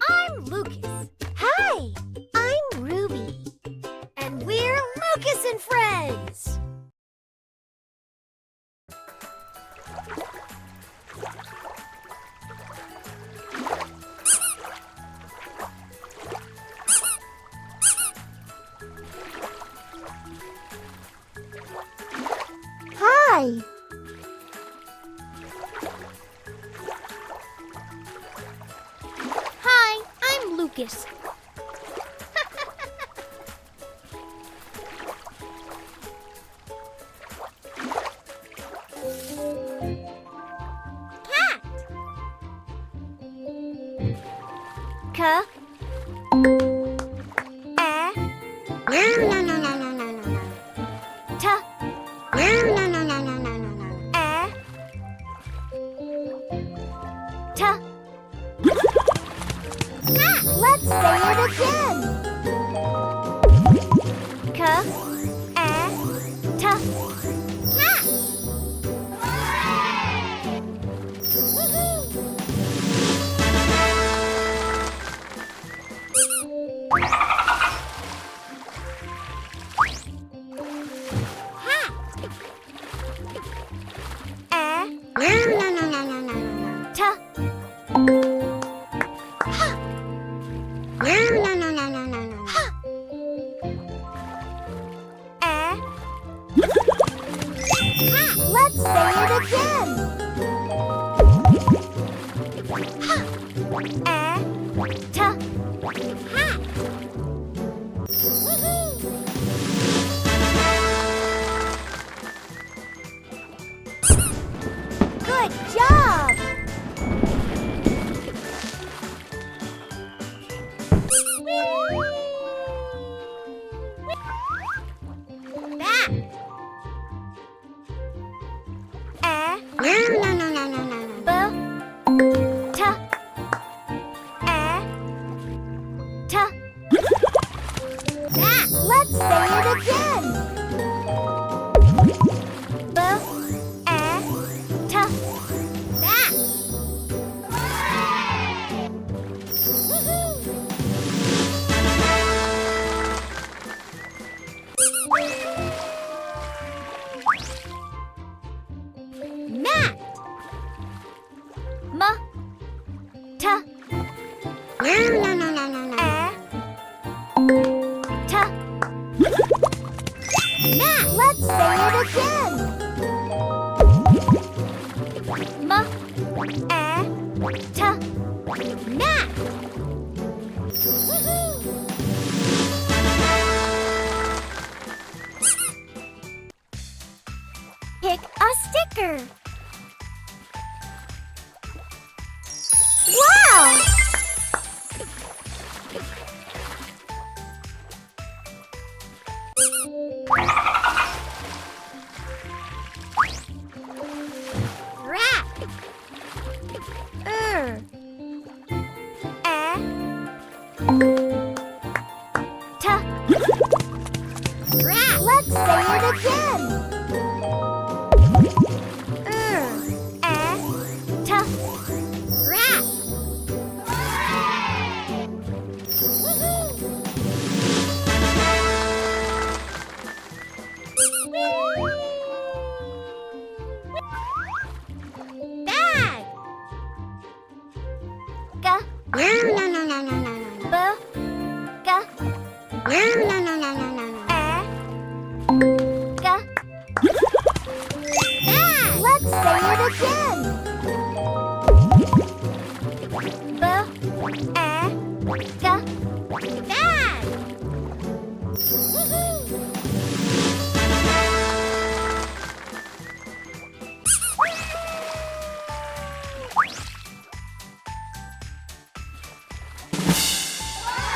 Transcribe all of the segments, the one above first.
I'm Lucas. Hi, I'm Ruby. And we're Lucas and Friends. Hi. Hi, I'm Lucas. Cat. K. T. T. Let's say it again. K, T, cat. Let's say it again. T, hat. Good job. Bat. B, T, T. Bat. Let's say it again. B, T, bat. Mat. M, T, T. Mat. Let's say it again. M, T, mat. Pick a sticker. Wow! Rat. T. Rat. Let's say it again. T. Rat. Bag. G. B. G. G. Bag. Let's say it again. B. G. Bag.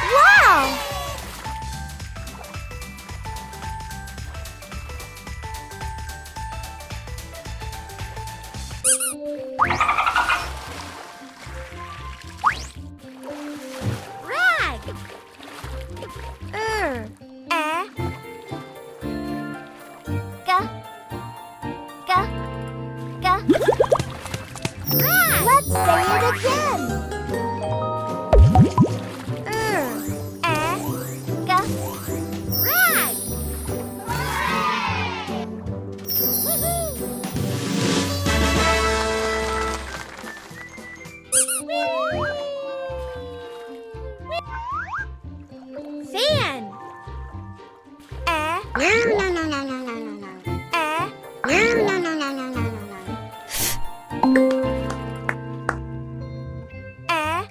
Wow! Rag.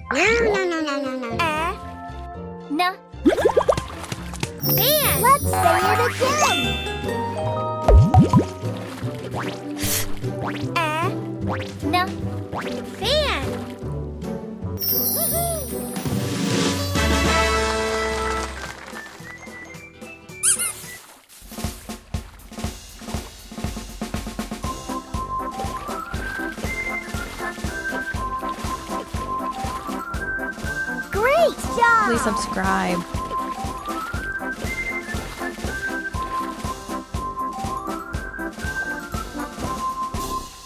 No. Fan. Let's say it again. No. Fan. Great job. Please subscribe.